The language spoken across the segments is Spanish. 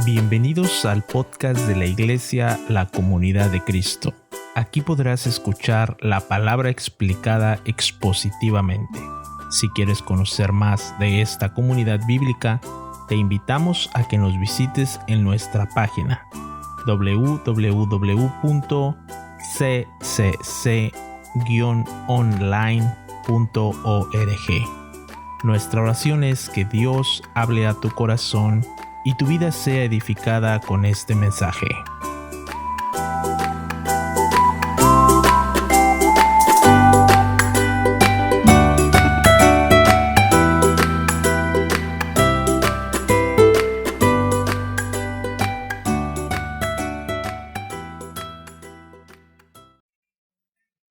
Bienvenidos al podcast de la Iglesia La Comunidad de Cristo. Aquí podrás escuchar la palabra explicada expositivamente. Si quieres conocer más de esta comunidad bíblica, te invitamos a que nos visites en nuestra página www.ccc-online.org. Nuestra oración es que Dios hable a tu corazón y tu vida sea edificada con este mensaje.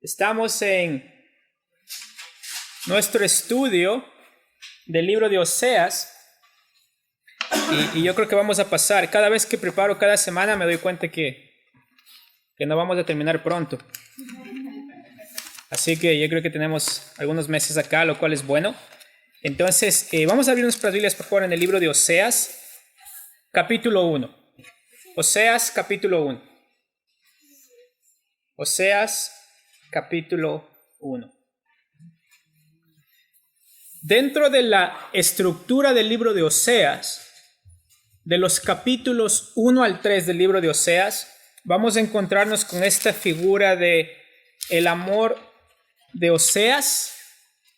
Estamos en nuestro estudio del libro de Oseas y yo creo que vamos a pasar. Cada vez que preparo cada semana me doy cuenta que no vamos a terminar pronto. Así que yo creo que tenemos algunos meses acá, lo cual es bueno. Entonces, vamos a abrir nuestras Biblias, por favor, en el libro de Oseas, capítulo 1. Oseas, capítulo 1. Oseas, capítulo 1. Dentro de la estructura del libro de Oseas, de los capítulos 1 al 3 del libro de Oseas, vamos a encontrarnos con esta figura de el amor de Oseas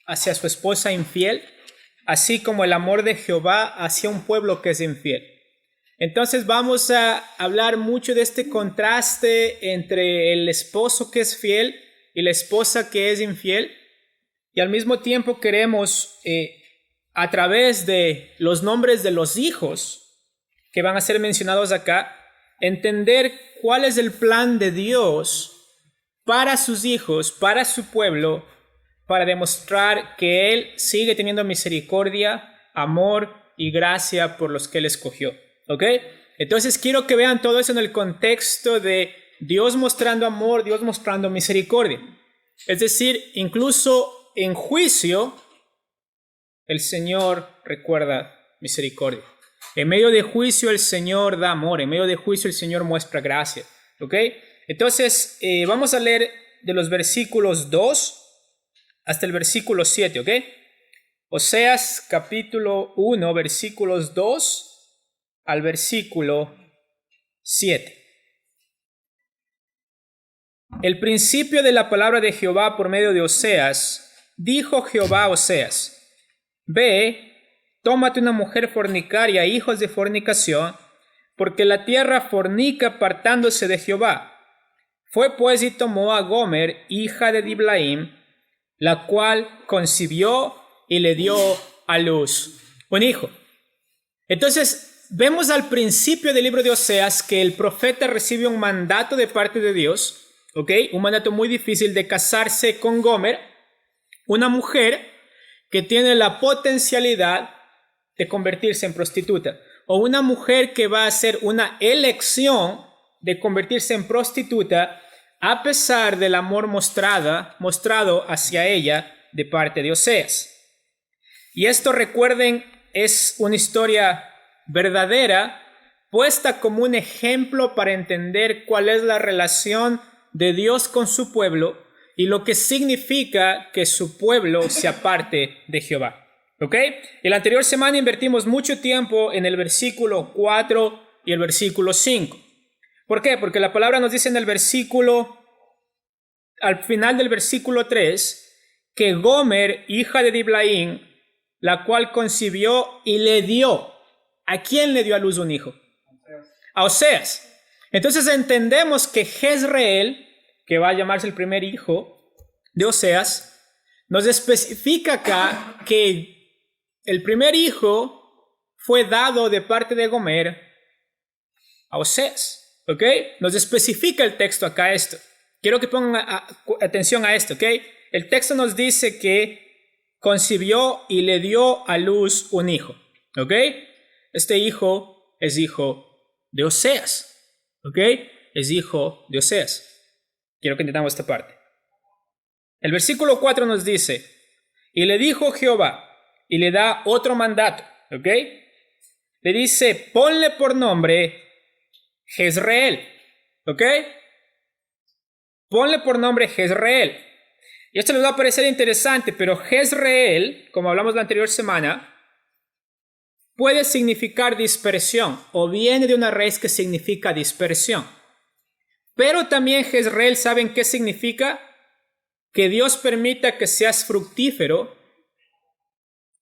hacia su esposa infiel, así como el amor de Jehová hacia un pueblo que es infiel. Entonces vamos a hablar mucho de este contraste entre el esposo que es fiel y la esposa que es infiel. Y al mismo tiempo queremos, a través de los nombres de los hijos que van a ser mencionados acá, entender cuál es el plan de Dios para sus hijos, para su pueblo, para demostrar que Él sigue teniendo misericordia, amor y gracia por los que Él escogió. ¿Ok? Entonces quiero que vean todo eso en el contexto de Dios mostrando amor, Dios mostrando misericordia. Es decir, incluso en juicio, el Señor recuerda misericordia. En medio de juicio, el Señor da amor. En medio de juicio, el Señor muestra gracia. ¿Ok? Entonces, vamos a leer de los versículos 2 hasta el versículo 7. ¿Ok? Oseas, capítulo 1, versículos 2 al versículo 7. El principio de la palabra de Jehová por medio de Oseas. Dijo Jehová a Oseas: Ve, tómate una mujer fornicaria, hijos de fornicación, porque la tierra fornica apartándose de Jehová. Fue pues y tomó a Gomer, hija de Diblaim, la cual concibió y le dio a luz un hijo. Entonces, vemos al principio del libro de Oseas que el profeta recibe un mandato de parte de Dios, ¿ok? Un mandato muy difícil de casarse con Gomer, una mujer que tiene la potencialidad de convertirse en prostituta, o una mujer que va a hacer una elección de convertirse en prostituta a pesar del amor mostrado hacia ella de parte de Oseas. Y esto, recuerden, es una historia verdadera, puesta como un ejemplo para entender cuál es la relación de Dios con su pueblo y lo que significa que su pueblo se aparte de Jehová. ¿Ok? En la anterior semana invertimos mucho tiempo en el versículo 4 y el versículo 5. ¿Por qué? Porque la palabra nos dice en el al final del versículo 3, que Gomer, hija de Diblaim, la cual concibió y le dio. ¿A quién le dio a luz un hijo? A Oseas. Entonces entendemos que Jezreel, que va a llamarse el primer hijo de Oseas, nos especifica acá que el primer hijo fue dado de parte de Gomer a Oseas. ¿Ok? Nos especifica el texto acá esto. Quiero que pongan atención a esto. ¿Ok? El texto nos dice que concibió y le dio a luz un hijo. ¿Ok? Este hijo es hijo de Oseas. ¿Ok? Es hijo de Oseas. Quiero que entendamos esta parte. El versículo 4 nos dice: y le dijo Jehová, y le da otro mandato. ¿Ok? le dice, ponle por nombre Jezreel, ¿ok? Ponle por nombre Jezreel. Y esto les va a parecer interesante, pero Jezreel, como hablamos la anterior semana, puede significar dispersión o viene de una raíz que significa dispersión. Pero también Jezreel, ¿saben qué significa? Que Dios permita que seas fructífero.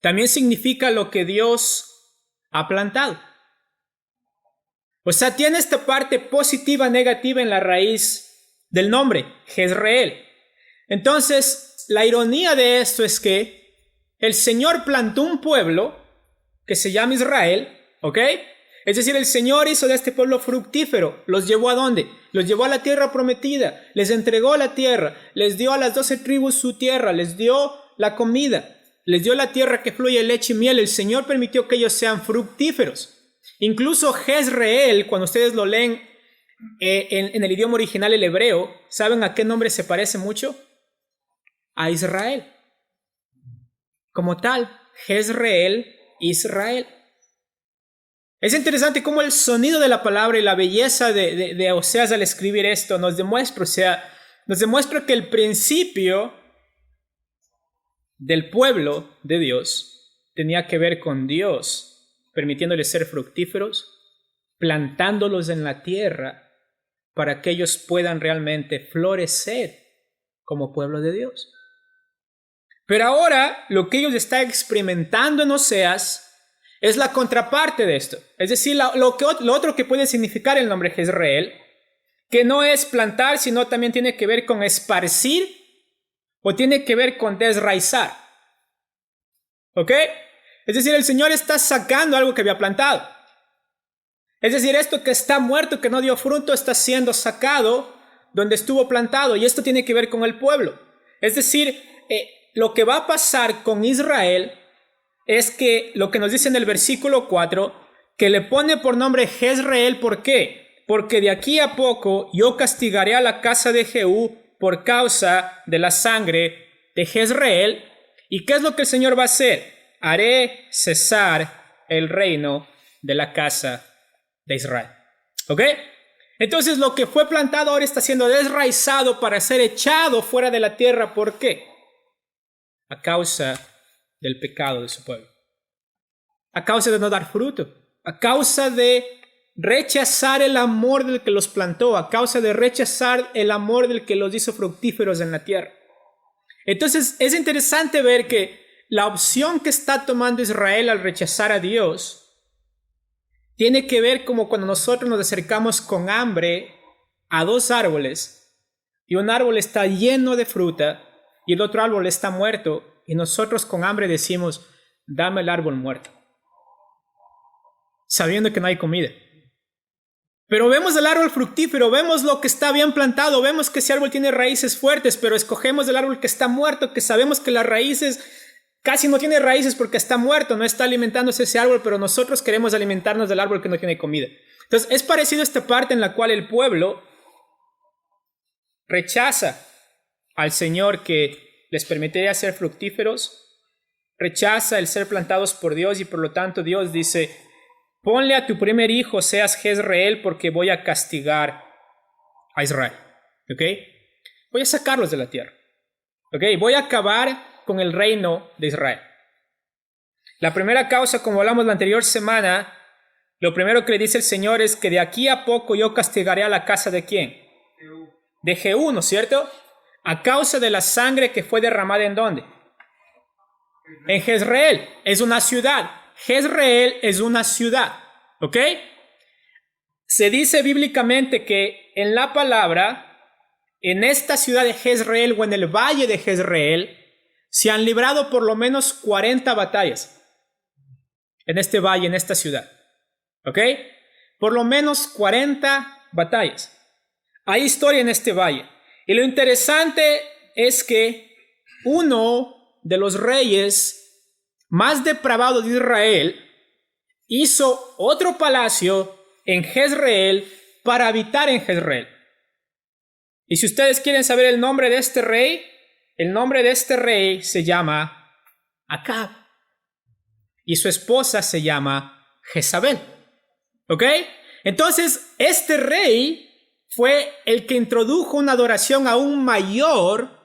También significa lo que Dios ha plantado. O sea, tiene esta parte positiva, negativa en la raíz del nombre, Jezreel. Entonces, la ironía de esto es que el Señor plantó un pueblo que se llama Israel, ¿ok? Es decir, el Señor hizo de este pueblo fructífero. ¿Los llevó a dónde? Los llevó a la tierra prometida. Les entregó la tierra. Les dio a las 12 tribus su tierra. Les dio la comida. Les dio la tierra que fluye leche y miel. El Señor permitió que ellos sean fructíferos. Incluso Jezreel, cuando ustedes lo leen en el idioma original, el hebreo, ¿saben a qué nombre se parece mucho? A Israel. Como tal, Jezreel, Israel. Es interesante cómo el sonido de la palabra y la belleza de Oseas al escribir esto nos demuestra, nos demuestra que el principio del pueblo de Dios tenía que ver con Dios permitiéndoles ser fructíferos, plantándolos en la tierra para que ellos puedan realmente florecer como pueblo de Dios. Pero ahora lo que ellos están experimentando en Oseas es la contraparte de esto. Es decir, lo otro que puede significar el nombre Jezreel, que no es plantar, sino también tiene que ver con esparcir o tiene que ver con desraizar. ¿Ok? Es decir, el Señor está sacando algo que había plantado. Es decir, esto que está muerto, que no dio fruto, está siendo sacado donde estuvo plantado. Y esto tiene que ver con el pueblo. Es decir, lo que va a pasar con Israel es que lo que nos dice en el versículo 4, que le pone por nombre Jezreel, ¿por qué? Porque de aquí a poco yo castigaré a la casa de Jehú por causa de la sangre de Jezreel. ¿Y qué es lo que el Señor va a hacer? Haré cesar el reino de la casa de Israel. ¿Ok? Entonces lo que fue plantado ahora está siendo desraizado para ser echado fuera de la tierra. ¿Por qué? A causa del pecado de su pueblo. A causa de no dar fruto. A causa de rechazar el amor del que los plantó. A causa de rechazar el amor del que los hizo fructíferos en la tierra. Entonces es interesante ver que la opción que está tomando Israel al rechazar a Dios tiene que ver como cuando nosotros nos acercamos con hambre a dos árboles y un árbol está lleno de fruta y el otro árbol está muerto y nosotros con hambre decimos, dame el árbol muerto, sabiendo que no hay comida. Pero vemos el árbol fructífero, vemos lo que está bien plantado, vemos que ese árbol tiene raíces fuertes, pero escogemos el árbol que está muerto, que sabemos que las raíces casi no tiene raíces porque está muerto, no está alimentándose ese árbol, pero nosotros queremos alimentarnos del árbol que no tiene comida. Entonces es parecido a esta parte en la cual el pueblo rechaza al Señor que les permitiría ser fructíferos, rechaza el ser plantados por Dios y por lo tanto Dios dice, ponle a tu primer hijo, seas Jezreel, porque voy a castigar a Israel. ¿Ok? Voy a sacarlos de la tierra. ¿Ok? Voy a acabar con el reino de Israel. La primera causa, como hablamos la anterior semana, lo primero que le dice el Señor es que de aquí a poco yo castigaré a la casa de ¿quién? De Jehú, ¿no es cierto? A causa de la sangre que fue derramada ¿en dónde? En Jezreel. Es una ciudad. Jezreel es una ciudad. ¿Ok? Se dice bíblicamente que en la palabra, en esta ciudad de Jezreel o en el valle de Jezreel, se han librado por lo menos 40 batallas en este valle, en esta ciudad. ¿Ok? Por lo menos 40 batallas. Hay historia en este valle. Y lo interesante es que uno de los reyes más depravados de Israel hizo otro palacio en Jezreel para habitar en Jezreel. Y si ustedes quieren saber el nombre de este rey, el nombre de este rey se llama Acab. Y su esposa se llama Jezabel. ¿Ok? Entonces, este rey fue el que introdujo una adoración aún mayor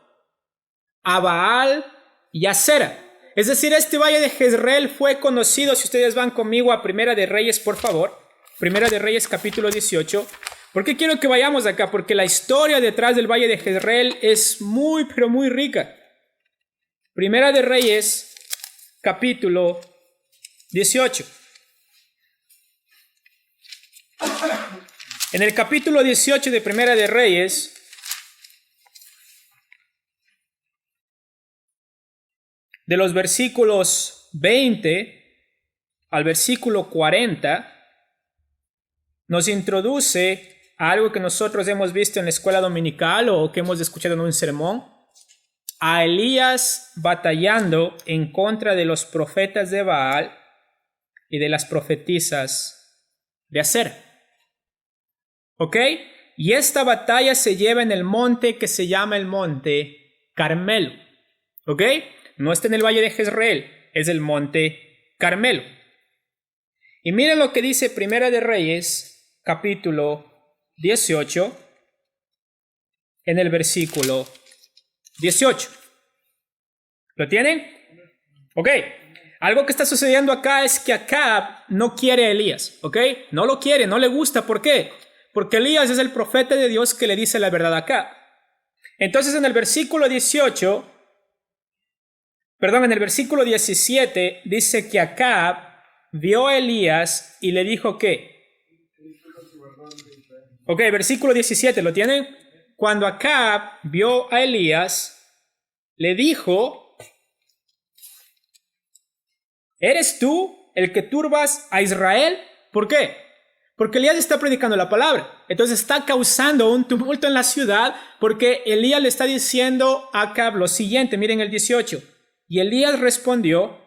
a Baal y a Asera. Es decir, este valle de Jezreel fue conocido, si ustedes van conmigo a Primera de Reyes, por favor. Primera de Reyes, capítulo 18. ¿Por qué quiero que vayamos acá? Porque la historia detrás del valle de Jezreel es muy, pero muy rica. Primera de Reyes, capítulo 18. En el capítulo 18 de Primera de Reyes, de los versículos 20 al versículo 40, nos introduce a algo que nosotros hemos visto en la escuela dominical o que hemos escuchado en un sermón, a Elías batallando en contra de los profetas de Baal y de las profetisas de Asera. ¿Ok? Y esta batalla se lleva en el monte que se llama el monte Carmelo. ¿Ok? No está en el valle de Jezreel, es el monte Carmelo. Y miren lo que dice Primera de Reyes, capítulo 18, en el versículo 18. ¿Lo tienen? Ok. Algo que está sucediendo acá es que Acab no quiere a Elías. ¿Ok? No lo quiere, no le gusta. ¿Por qué? Porque Elías es el profeta de Dios que le dice la verdad a Acab. Entonces en el versículo 17 dice que Acab vio a Elías y le dijo ¿qué? Ok, versículo 17, ¿lo tienen? Cuando Acab vio a Elías, le dijo: ¿eres tú el que turbas a Israel? ¿Por qué? Porque Elías está predicando la palabra. Entonces está causando un tumulto en la ciudad porque Elías le está diciendo a Acab lo siguiente. Miren el 18. Y Elías respondió: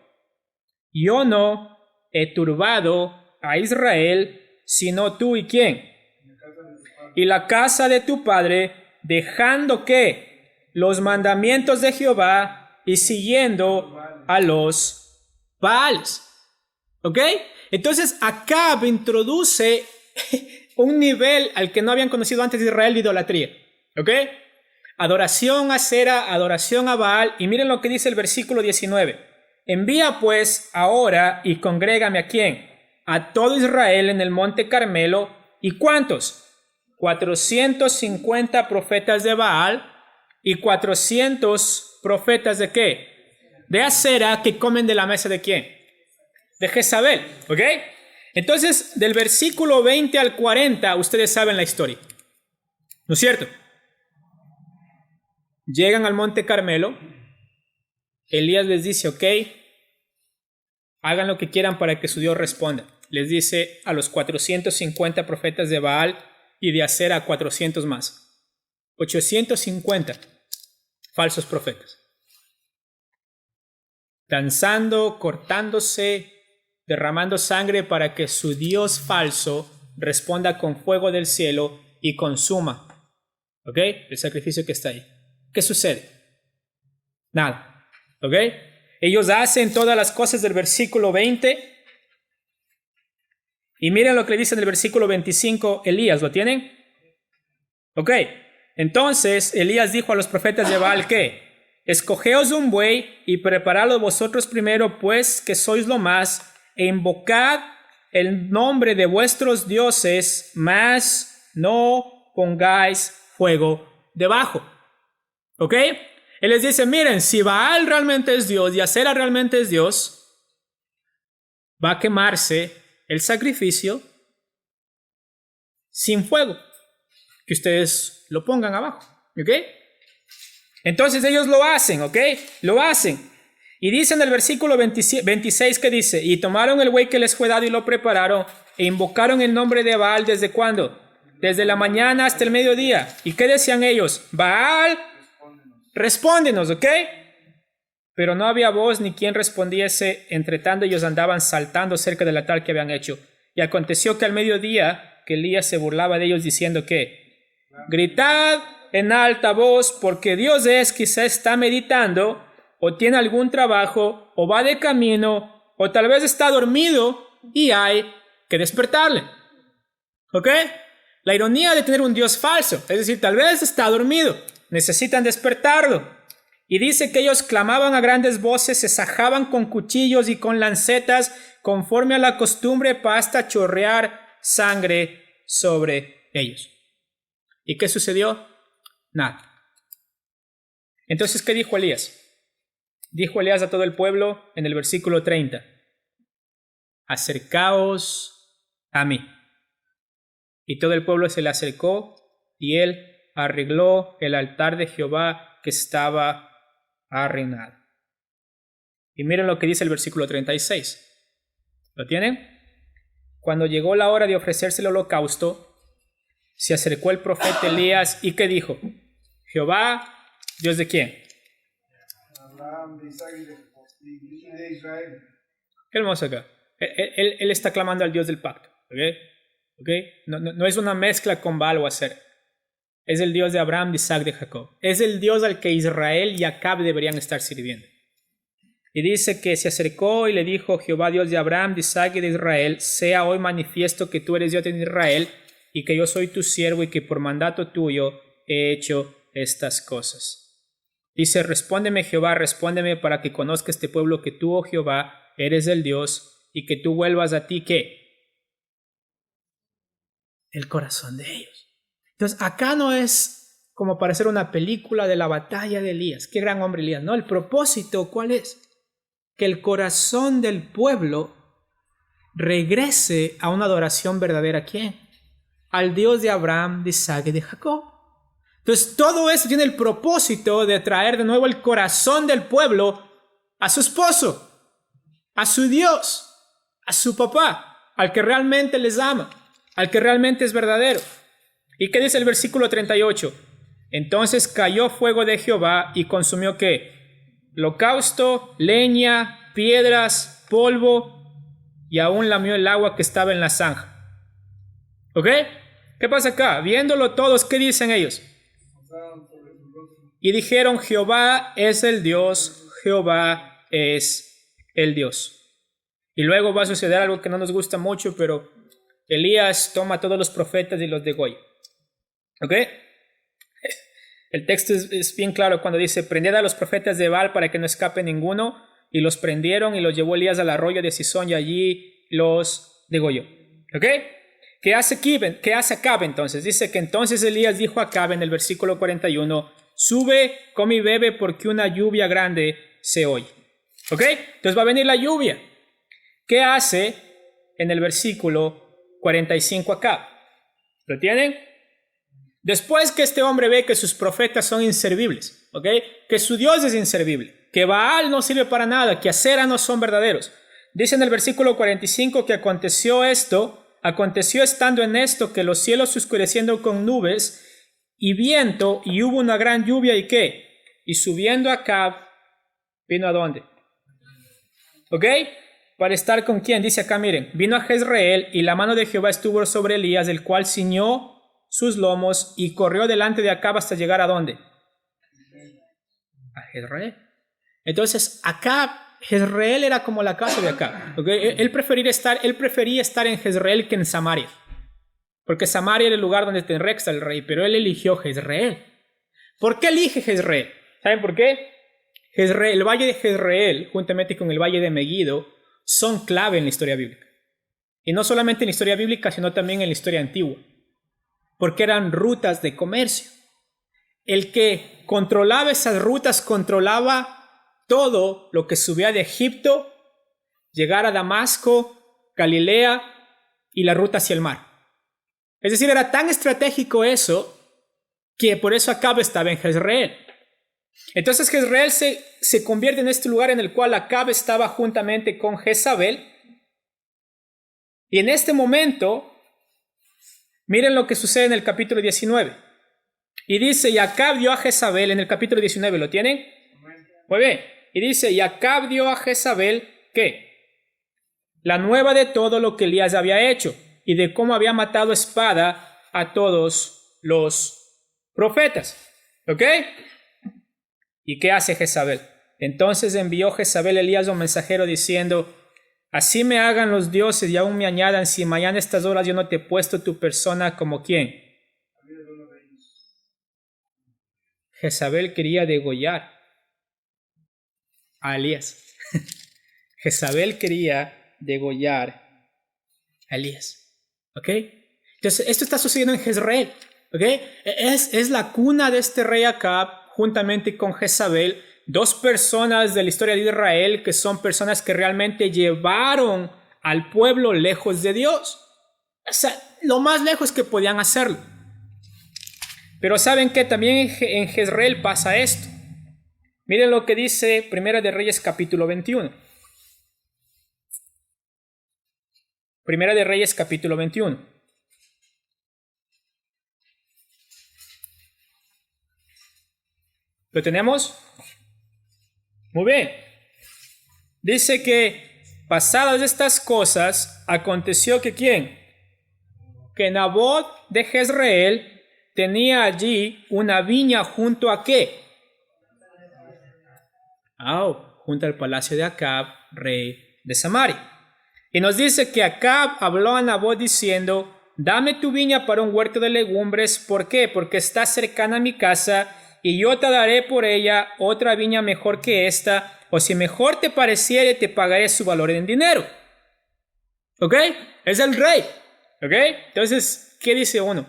yo no he turbado a Israel, sino tú y quién. Y la casa de tu padre, dejando ¿qué? Los mandamientos de Jehová y siguiendo a los Baales. ¿Ok? Entonces Acab introduce un nivel al que no habían conocido antes de Israel de idolatría. ¿Ok? Adoración a Asera, adoración a Baal. Y miren lo que dice el versículo 19. Envía pues ahora y congrégame ¿a quién? A todo Israel en el monte Carmelo. ¿Y cuántos? 450 profetas de Baal y 400 profetas ¿de qué? De Asera, que comen de la mesa ¿de quién? De Jezabel. ¿Ok? Entonces, del versículo 20 al 40, ustedes saben la historia. ¿No es cierto? Llegan al monte Carmelo. Elías les dice: ok, hagan lo que quieran para que su Dios responda. Les dice a los 450 profetas de Baal y de Asera a 400 más. 850 falsos profetas. Danzando, cortándose, derramando sangre para que su Dios falso responda con fuego del cielo y consuma, ¿ok? El sacrificio que está ahí. ¿Qué sucede? Nada, ¿ok? Ellos hacen todas las cosas del versículo 20 y miren lo que le dice en el versículo 25 Elías, ¿lo tienen? Ok, entonces Elías dijo a los profetas de Baal ¿qué? Escogeos un buey y preparadlo vosotros primero, pues que sois lo más, e invocad el nombre de vuestros dioses, mas no pongáis fuego debajo. ¿Ok? Él les dice: miren, si Baal realmente es Dios y Asera realmente es Dios, va a quemarse el sacrificio sin fuego. Que ustedes lo pongan abajo. ¿Ok? Entonces ellos lo hacen, ¿ok? Lo hacen. Y dice en el versículo 26 que dice: y tomaron el buey que les fue dado y lo prepararon e invocaron el nombre de Baal. ¿Desde cuándo? Desde la mañana hasta el mediodía. ¿Y qué decían ellos? Baal, respóndenos, ¿ok? Pero no había voz ni quien respondiese. Entre tanto ellos andaban saltando cerca del altar que habían hecho. Y aconteció que al mediodía que Elías se burlaba de ellos diciendo que: gritad en alta voz, porque Dios es, quizá está meditando, o tiene algún trabajo, o va de camino, o tal vez está dormido, y hay que despertarle. ¿Ok? La ironía de tener un Dios falso, es decir, tal vez está dormido, necesitan despertarlo. Y dice que ellos clamaban a grandes voces, se sajaban con cuchillos y con lancetas, conforme a la costumbre, hasta chorrear sangre sobre ellos. ¿Y qué sucedió? Nada. Entonces, ¿qué dijo Elías? Dijo Elías a todo el pueblo en el versículo 30. Acercaos a mí. Y todo el pueblo se le acercó, y él arregló el altar de Jehová que estaba arruinado. Y miren lo que dice el versículo 36. ¿Lo tienen? Cuando llegó la hora de ofrecerse el holocausto, se acercó el profeta Elías, ¿y qué dijo? Jehová, ¿Dios de quién? Abraham, de Isaac y de Israel. Qué hermoso acá. Él está clamando al Dios del pacto. ¿Ok? No es una mezcla con Baal o Aser. Es el Dios de Abraham, de Isaac, de Jacob. Es el Dios al que Israel y Acab deberían estar sirviendo. Y dice que se acercó y le dijo: Jehová, Dios de Abraham, de Isaac y de Israel, sea hoy manifiesto que tú eres Dios de Israel y que yo soy tu siervo y que por mandato tuyo he hecho estas cosas. Dice: respóndeme, Jehová, respóndeme, para que conozca este pueblo que tú, oh Jehová, eres el Dios, y que tú vuelvas a ti, ¿qué? El corazón de ellos. Entonces, acá no es como para hacer una película de la batalla de Elías. Qué gran hombre Elías. No, el propósito, ¿cuál es? Que el corazón del pueblo regrese a una adoración verdadera. ¿A quién? Al Dios de Abraham, de Isaac y de Jacob. Entonces, todo eso tiene el propósito de traer de nuevo el corazón del pueblo a su esposo, a su Dios, a su papá, al que realmente les ama, al que realmente es verdadero. ¿Y qué dice el versículo 38? Entonces cayó fuego de Jehová y consumió ¿qué? Holocausto, leña, piedras, polvo, y aún lamió el agua que estaba en la zanja. ¿Ok? ¿Qué pasa acá? Viéndolo todos, ¿qué dicen ellos? Y dijeron: Jehová es el Dios, Jehová es el Dios. Y luego va a suceder algo que no nos gusta mucho, pero Elías toma a todos los profetas y los degolla. ¿Ok? El texto es bien claro cuando dice: prended a los profetas de Baal para que no escape ninguno. Y los prendieron y los llevó Elías al arroyo de Sison y allí los degolló. ¿Ok? ¿Qué hace Acab entonces? Dice que entonces Elías dijo a Acab en el versículo 41: sube, come y bebe, porque una lluvia grande se oye. ¿Ok? Entonces va a venir la lluvia. ¿Qué hace en el versículo 45 Acab? ¿Lo tienen? Después que este hombre ve que sus profetas son inservibles, ¿ok? Que su Dios es inservible, que Baal no sirve para nada, que Asera no son verdaderos. Dice en el versículo 45 que aconteció estando en esto, que los cielos se oscureciendo con nubes y viento, y hubo una gran lluvia, ¿y qué? Y subiendo Acab, ¿vino a dónde? ¿Ok? ¿Para estar con quién? Dice acá, miren, vino a Jezreel, y la mano de Jehová estuvo sobre Elías, el cual ciñó sus lomos y corrió delante de Acab hasta llegar ¿a dónde? A Jezreel. Entonces, Acab, Jezreel era como la casa de Acab. ¿Okay? Él prefería estar en Jezreel que en Samaria. Porque Samaria era el lugar donde tendría que estar el rey, pero él eligió Jezreel. ¿Por qué elige Jezreel? ¿Saben por qué? El valle de Jezreel, juntamente con el valle de Megiddo, son clave en la historia bíblica. Y no solamente en la historia bíblica, sino también en la historia antigua. Porque eran rutas de comercio. El que controlaba esas rutas controlaba todo lo que subía de Egipto, llegar a Damasco, Galilea y la ruta hacia el mar. Es decir, era tan estratégico eso que por eso Acab estaba en Jezreel. Entonces Jezreel se convierte en este lugar en el cual Acab estaba juntamente con Jezabel. Y en este momento, miren lo que sucede en el capítulo 19. Y dice: y Acab dio a Jezabel, en el capítulo 19, ¿lo tienen? Muy bien. Y dice: y Acab dio a Jezabel, ¿qué? La nueva de todo lo que Elías había hecho, y de cómo había matado a espada a todos los profetas. ¿Ok? ¿Y qué hace Jezabel? Entonces envió Jezabel a Elías un mensajero diciendo: Así me hagan los dioses y aún me añadan, si mañana a estas horas yo no te he puesto tu persona como quién. Jezabel quería degollar a Elías. Jezabel quería degollar a Elías. ¿Ok? Entonces, esto está sucediendo en Jezreel. ¿Ok? Es la cuna de este rey Acab, juntamente con Jezabel, dos personas de la historia de Israel que son personas que realmente llevaron al pueblo lejos de Dios. O sea, lo más lejos que podían hacerlo. Pero ¿saben qué? También en Jezreel pasa esto. Miren lo que dice Primera de Reyes capítulo 21. Primera de Reyes capítulo 21. ¿Lo tenemos? Muy bien. Dice que pasadas estas cosas, aconteció que ¿quién? Que Nabot de Jezreel tenía allí una viña junto a ¿qué? Junto al palacio de Acab, rey de Samaria. Y nos dice que Acab habló a Nabot diciendo, dame tu viña para un huerto de legumbres. ¿Por qué? Porque está cercana a mi casa y yo te daré por ella otra viña mejor que esta, o si mejor te pareciere, te pagaré su valor en dinero. ¿Ok? Es el rey. ¿Ok? Entonces, ¿qué dice uno?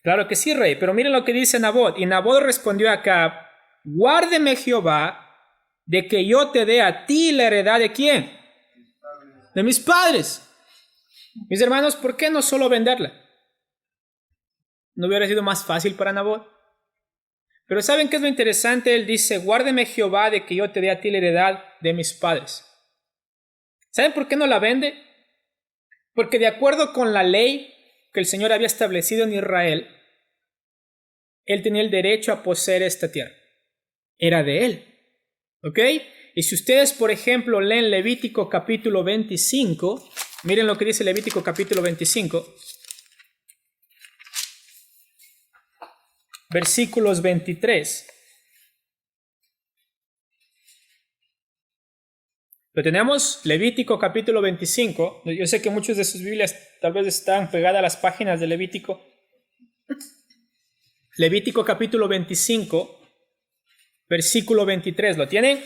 Claro que sí, rey, pero miren lo que dice Nabot. Y Nabot respondió a Acab, guárdeme Jehová de que yo te dé a ti la heredad de ¿quién? De mis padres. Mis hermanos, ¿por qué no solo venderla? ¿No hubiera sido más fácil para Nabot? Pero ¿saben qué es lo interesante? Él dice, guárdeme Jehová de que yo te dé a ti la heredad de mis padres. ¿Saben por qué no la vende? Porque de acuerdo con la ley que el Señor había establecido en Israel, él tenía el derecho a poseer esta tierra. Era de él. ¿Ok? Y si ustedes, por ejemplo, leen Levítico capítulo 25, miren lo que dice Levítico capítulo 25, versículos 23. Lo tenemos, Levítico capítulo 25. Yo sé que muchas de sus Biblias tal vez están pegadas a las páginas de Levítico. Levítico capítulo 25, versículo 23. ¿Lo tienen?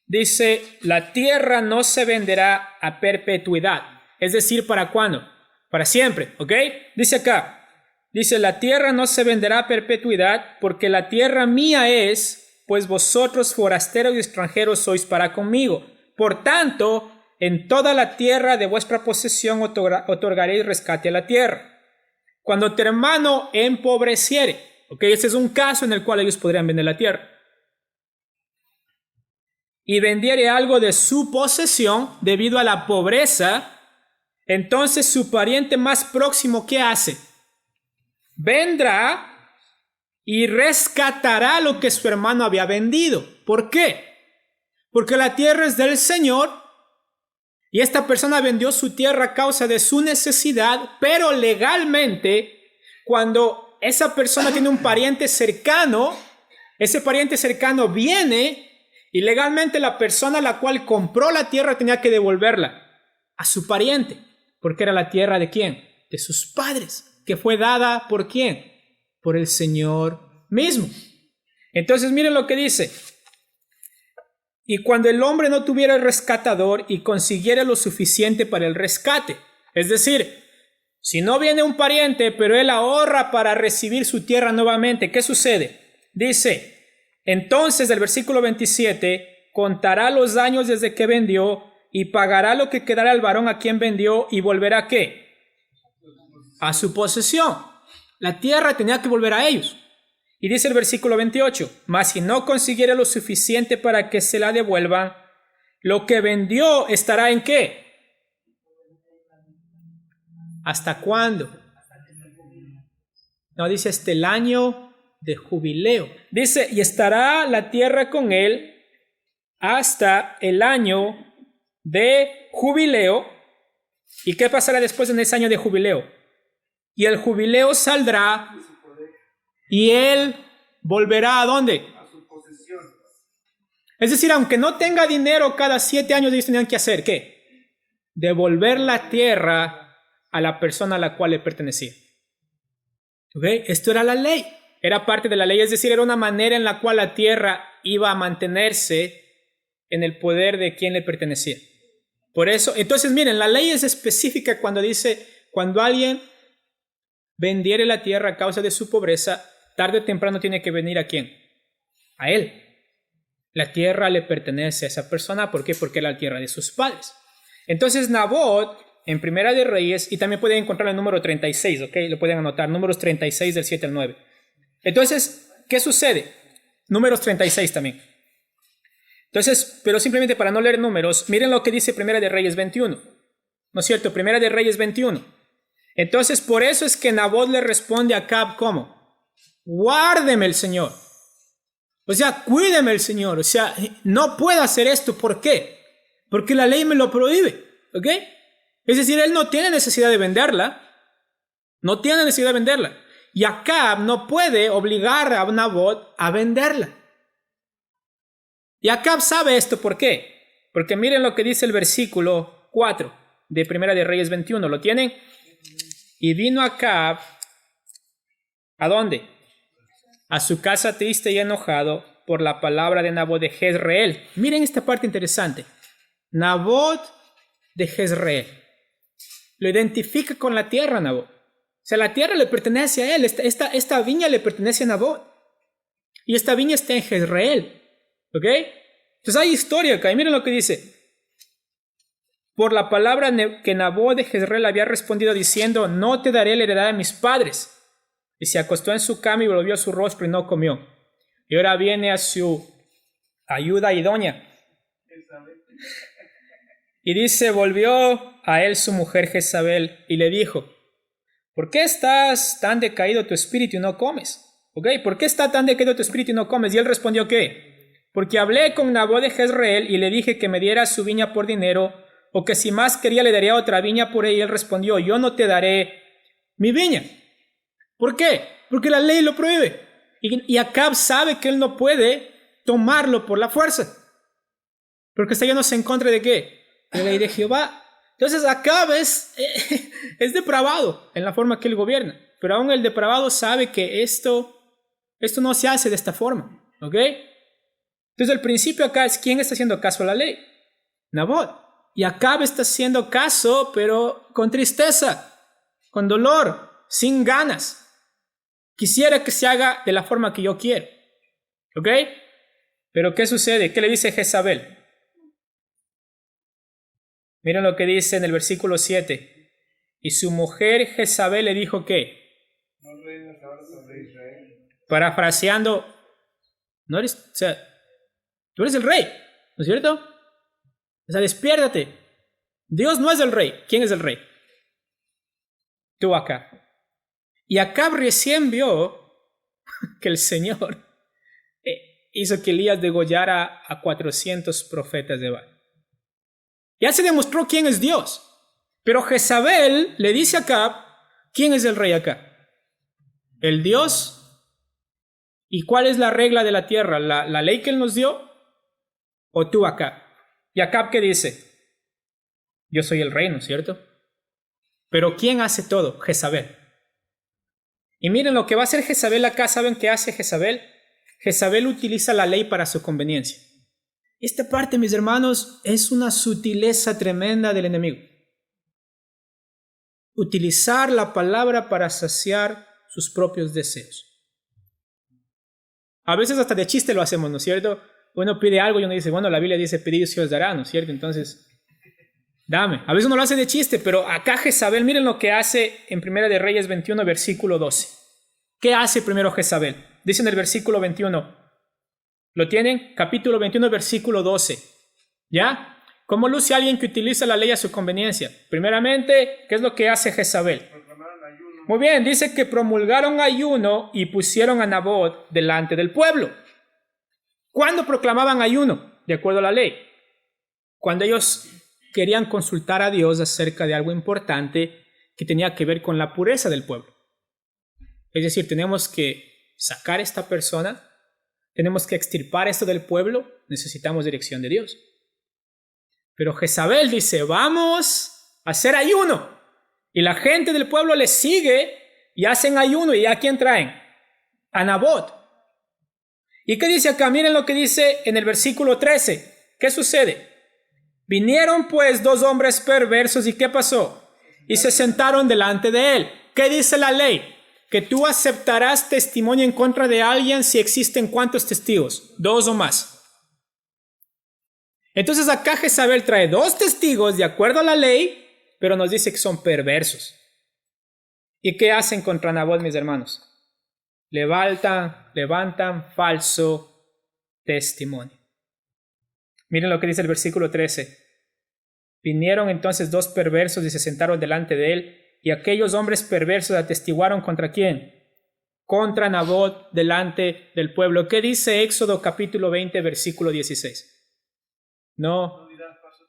Dice, la tierra no se venderá a perpetuidad. Es decir, ¿para cuándo? Para siempre, ¿ok? Dice acá, dice, la tierra no se venderá a perpetuidad, porque la tierra mía es, pues vosotros forasteros y extranjeros sois para conmigo. Por tanto, en toda la tierra de vuestra posesión otorgaréis rescate a la tierra. Cuando tu hermano empobreciere, ¿ok? Ese es un caso en el cual ellos podrían vender la tierra. Y vendiere algo de su posesión debido a la pobreza, entonces su pariente más próximo, ¿qué hace? Vendrá y rescatará lo que su hermano había vendido. ¿Por qué? Porque la tierra es del Señor y esta persona vendió su tierra a causa de su necesidad, pero legalmente, cuando esa persona tiene un pariente cercano, ese pariente cercano viene y legalmente la persona a la cual compró la tierra tenía que devolverla a su pariente, porque era la tierra ¿de quién? De sus padres, que fue dada ¿por quién? Por el Señor mismo. Entonces miren lo que dice. Y cuando el hombre no tuviera el rescatador y consiguiera lo suficiente para el rescate, es decir, si no viene un pariente, pero él ahorra para recibir su tierra nuevamente, ¿qué sucede? Dice, entonces el versículo 27, contará los años desde que vendió y pagará lo que quedará al varón a quien vendió y volverá ¿a qué? A su posesión. La tierra tenía que volver a ellos. Y dice el versículo 28, mas si no consiguiera lo suficiente para que se la devuelvan, lo que vendió estará ¿en qué? ¿Hasta cuándo? No, dice hasta el año de jubileo. Dice, y estará la tierra con él hasta el año de jubileo. ¿Y qué pasará después en ese año de jubileo? Y el jubileo saldrá y él volverá ¿a dónde? A su posesión. Es decir, aunque no tenga dinero, cada 7 años ellos tenían que hacer, ¿qué? Devolver la tierra a la persona a la cual le pertenecía. ¿Ok? Esto era la ley. Era parte de la ley, es decir, era una manera en la cual la tierra iba a mantenerse en el poder de quien le pertenecía. Por eso, entonces miren, la ley es específica cuando dice, cuando alguien vendiere la tierra a causa de su pobreza, tarde o temprano tiene que venir ¿a quién? A él. La tierra le pertenece a esa persona. ¿Por qué? Porque era la tierra de sus padres. Entonces Nabot, en Primera de Reyes, y también pueden encontrar el número 36, ¿ok? Lo pueden anotar, números 36 del 7 al 9. Entonces, ¿qué sucede? Números 36 también. Entonces, pero simplemente para no leer números, miren lo que dice Primera de Reyes 21. ¿No es cierto? Primera de Reyes 21. Entonces, por eso es que Nabot le responde a Acab, ¿cómo? Guárdeme el Señor. O sea, cuídeme el Señor. O sea, no puedo hacer esto. ¿Por qué? Porque la ley me lo prohíbe. ¿Ok? Es decir, él no tiene necesidad de venderla. No tiene necesidad de venderla. Y Acab no puede obligar a Nabot a venderla. Y Acab sabe esto. ¿Por qué? Porque miren lo que dice el versículo 4 de Primera de Reyes 21. ¿Lo tienen? Y vino Acab, ¿a dónde? A su casa triste y enojado por la palabra de Nabot de Jezreel. Miren esta parte interesante. Nabot de Jezreel. Lo identifica con la tierra, Nabot. O sea, la tierra le pertenece a él. Esta viña le pertenece a Nabot. Y esta viña está en Jezreel. ¿Ok? Entonces hay historia acá. Y miren lo que dice. Por la palabra que Nabot de Jezreel había respondido diciendo, no te daré la heredad de mis padres. Y se acostó en su cama y volvió su rostro y no comió. Y ahora viene a su ayuda idónea. Y dice, volvió a él su mujer Jezabel y le dijo, ¿por qué estás tan decaído tu espíritu y no comes? ¿Ok? ¿Por qué está tan decaído tu espíritu y no comes? Y él respondió, ¿qué? Porque hablé con Nabot de Jezreel y le dije que me diera su viña por dinero, o que si más quería le daría otra viña por ella. Y él respondió, yo no te daré mi viña. ¿Por qué? Porque la ley lo prohíbe. Y Acab sabe que él no puede tomarlo por la fuerza. Porque está yéndose en contra de ¿qué? De la ley de Jehová. Entonces Acab es depravado en la forma que él gobierna. Pero aún el depravado sabe que esto no se hace de esta forma. ¿Ok? Entonces el principio acá es ¿quién está haciendo caso a la ley? Nabot. Y Acab está haciendo caso, pero con tristeza, con dolor, sin ganas. Quisiera que se haga de la forma que yo quiero. ¿Ok? Pero ¿qué sucede? ¿Qué le dice Jezabel? Miren lo que dice en el versículo 7. Y su mujer Jezabel le dijo ¿qué? No reinas ahora sobre Israel. Parafraseando, no eres, o sea, tú eres el rey, ¿no es cierto? O sea, despiértate. Dios no es el rey. ¿Quién es el rey? Tú acá. Y Acab recién vio que el Señor hizo que Elías degollara a 400 profetas de Baal. Ya se demostró quién es Dios. Pero Jezabel le dice a Acab, ¿quién es el rey acá? ¿El Dios? ¿Y cuál es la regla de la tierra? ¿La ley que él nos dio? ¿O tú Acab? Y Acab, ¿qué dice? Yo soy el rey, ¿no es cierto? Pero ¿quién hace todo? Jezabel. Y miren lo que va a hacer Jezabel acá. ¿Saben qué hace Jezabel? Jezabel utiliza la ley para su conveniencia. Esta parte, mis hermanos, es una sutileza tremenda del enemigo. Utilizar la palabra para saciar sus propios deseos. A veces hasta de chiste lo hacemos, ¿no es cierto? Uno pide algo y uno dice, bueno, la Biblia dice, pedid y se os dará, ¿no es cierto? Entonces, dame. A veces uno lo hace de chiste, pero acá Jezabel, miren lo que hace en Primera de Reyes 21, versículo 12. ¿Qué hace primero Jezabel? Dice en el versículo 21. ¿Lo tienen? Capítulo 21, versículo 12. ¿Ya? ¿Cómo luce alguien que utiliza la ley a su conveniencia? Primeramente, ¿qué es lo que hace Jezabel? Muy bien, dice que promulgaron ayuno y pusieron a Nabot delante del pueblo. ¿Cuándo proclamaban ayuno? De acuerdo a la ley. Cuando ellos querían consultar a Dios acerca de algo importante que tenía que ver con la pureza del pueblo. Es decir, tenemos que sacar a esta persona, tenemos que extirpar esto del pueblo, necesitamos dirección de Dios. Pero Jezabel dice, vamos a hacer ayuno. Y la gente del pueblo le sigue y hacen ayuno. ¿Y a quién traen? A Nabot. ¿Y qué dice acá? Miren lo que dice en el versículo 13. ¿Qué sucede? Vinieron pues 2 hombres perversos, ¿y qué pasó? Y se sentaron delante de él. ¿Qué dice la ley? Que tú aceptarás testimonio en contra de alguien si existen ¿cuántos testigos? 2 o más. Entonces acá Jezabel trae 2 testigos de acuerdo a la ley, pero nos dice que son perversos. ¿Y qué hacen contra Nabot, mis hermanos? Levantan falso testimonio. Miren lo que dice el versículo 13. Vinieron entonces 2 perversos y se sentaron delante de él, y aquellos hombres perversos atestiguaron ¿contra quién? Contra Nabot delante del pueblo. ¿Qué dice Éxodo capítulo 20, versículo 16? No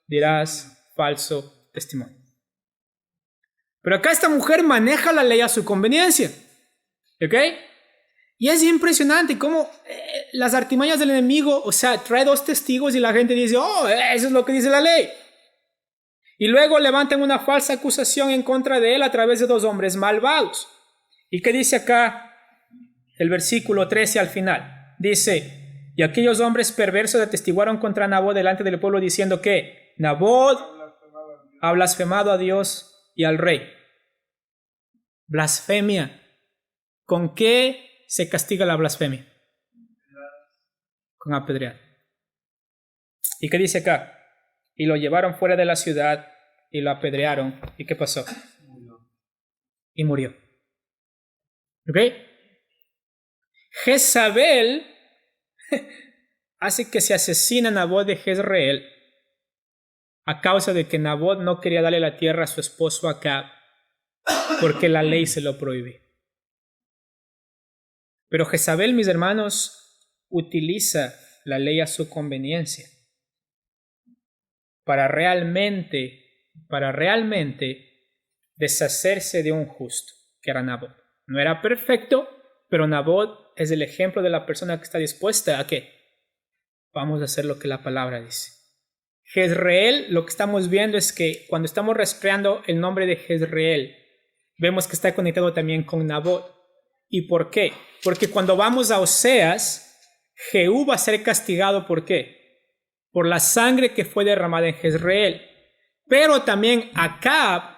dirás falso testimonio. Pero acá esta mujer maneja la ley a su conveniencia. ¿Ok? Y es impresionante cómo las artimañas del enemigo, o sea, trae 2 testigos y la gente dice, oh, eso es lo que dice la ley. Y luego levantan una falsa acusación en contra de él a través de 2 hombres malvados. ¿Y qué dice acá el versículo 13 al final? Dice, y aquellos hombres perversos atestiguaron contra Nabot delante del pueblo diciendo que Nabot ha blasfemado a Dios y al rey. Blasfemia. ¿Con qué se castiga la blasfemia? Con apedrear. ¿Y qué dice acá? Y lo llevaron fuera de la ciudad y lo apedrearon. ¿Y qué pasó? Y murió. ¿Ok? Jezabel hace que se asesine a Nabot de Jezreel a causa de que Nabot no quería darle la tierra a su esposo Acab porque la ley se lo prohibía. Pero Jezabel, mis hermanos, utiliza la ley a su conveniencia para realmente deshacerse de un justo, que era Nabot. No era perfecto, pero Nabot es el ejemplo de la persona que está dispuesta a ¿qué? Vamos a hacer lo que la palabra dice. Jezreel, lo que estamos viendo es que cuando estamos rastreando el nombre de Jezreel, vemos que está conectado también con Nabot. ¿Y por qué? Porque cuando vamos a Oseas, Jehú va a ser castigado ¿por qué? Por la sangre que fue derramada en Jezreel. Pero también Acab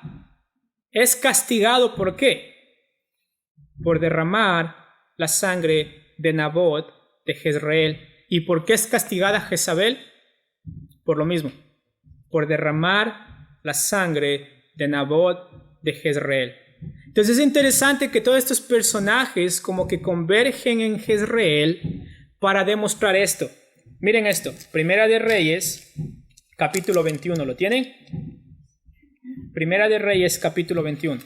es castigado ¿por qué? Por derramar la sangre de Nabot de Jezreel. ¿Y por qué es castigada Jezabel? Por lo mismo, por derramar la sangre de Nabot de Jezreel. Entonces es interesante que todos estos personajes como que convergen en Jezreel para demostrar esto. Miren esto, Primera de Reyes, capítulo 21, ¿lo tienen? Primera de Reyes, capítulo 21.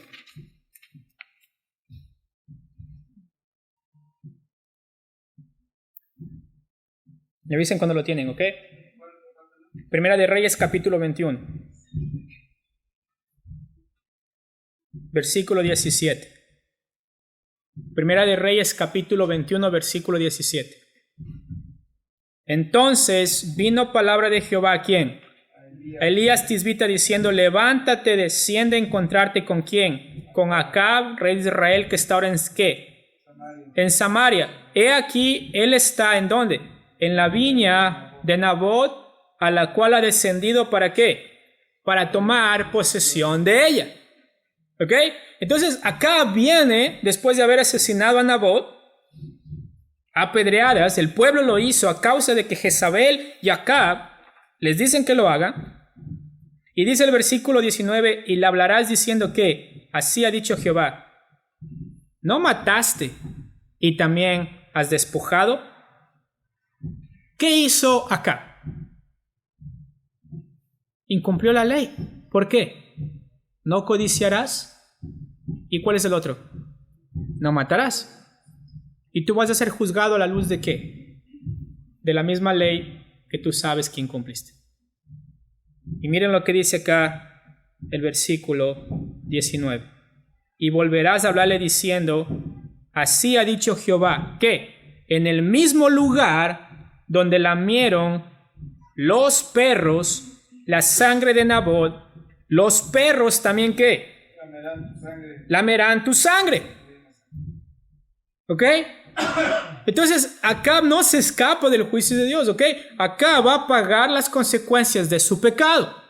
Me avisen cuando lo tienen, ¿ok? Primera de Reyes, capítulo 21. Versículo 17. Primera de Reyes, capítulo 21, versículo 17. Entonces vino palabra de Jehová ¿a quién? A Elías Tisbita diciendo, levántate, desciende a encontrarte ¿con quién? Con Acab, rey de Israel, que está ahora en ¿qué? En Samaria. He aquí, él está ¿en dónde? En la viña de Nabot, a la cual ha descendido ¿para qué? Para tomar posesión de ella. ¿Ok? Entonces acá viene, después de haber asesinado a Nabot, apedreadas, el pueblo lo hizo a causa de que Jezabel y Acab les dicen que lo hagan. Y dice el versículo 19, y le hablarás diciendo que, así ha dicho Jehová, ¿no mataste y también has despojado? ¿Qué hizo Acab? Incumplió la ley. ¿Por qué? No codiciarás. ¿Y cuál es el otro? No matarás. Y tú vas a ser juzgado a la luz de ¿qué? De la misma ley que tú sabes que incumpliste. Y miren lo que dice acá el versículo 19. Y volverás a hablarle diciendo, así ha dicho Jehová, ¿qué? en el mismo lugar donde lamieron los perros la sangre de Nabot, los perros también ¿qué? Lamerán tu sangre. ¿Ok? Entonces Acab no se escapa del juicio de Dios. ¿Ok? Acab va a pagar las consecuencias de su pecado.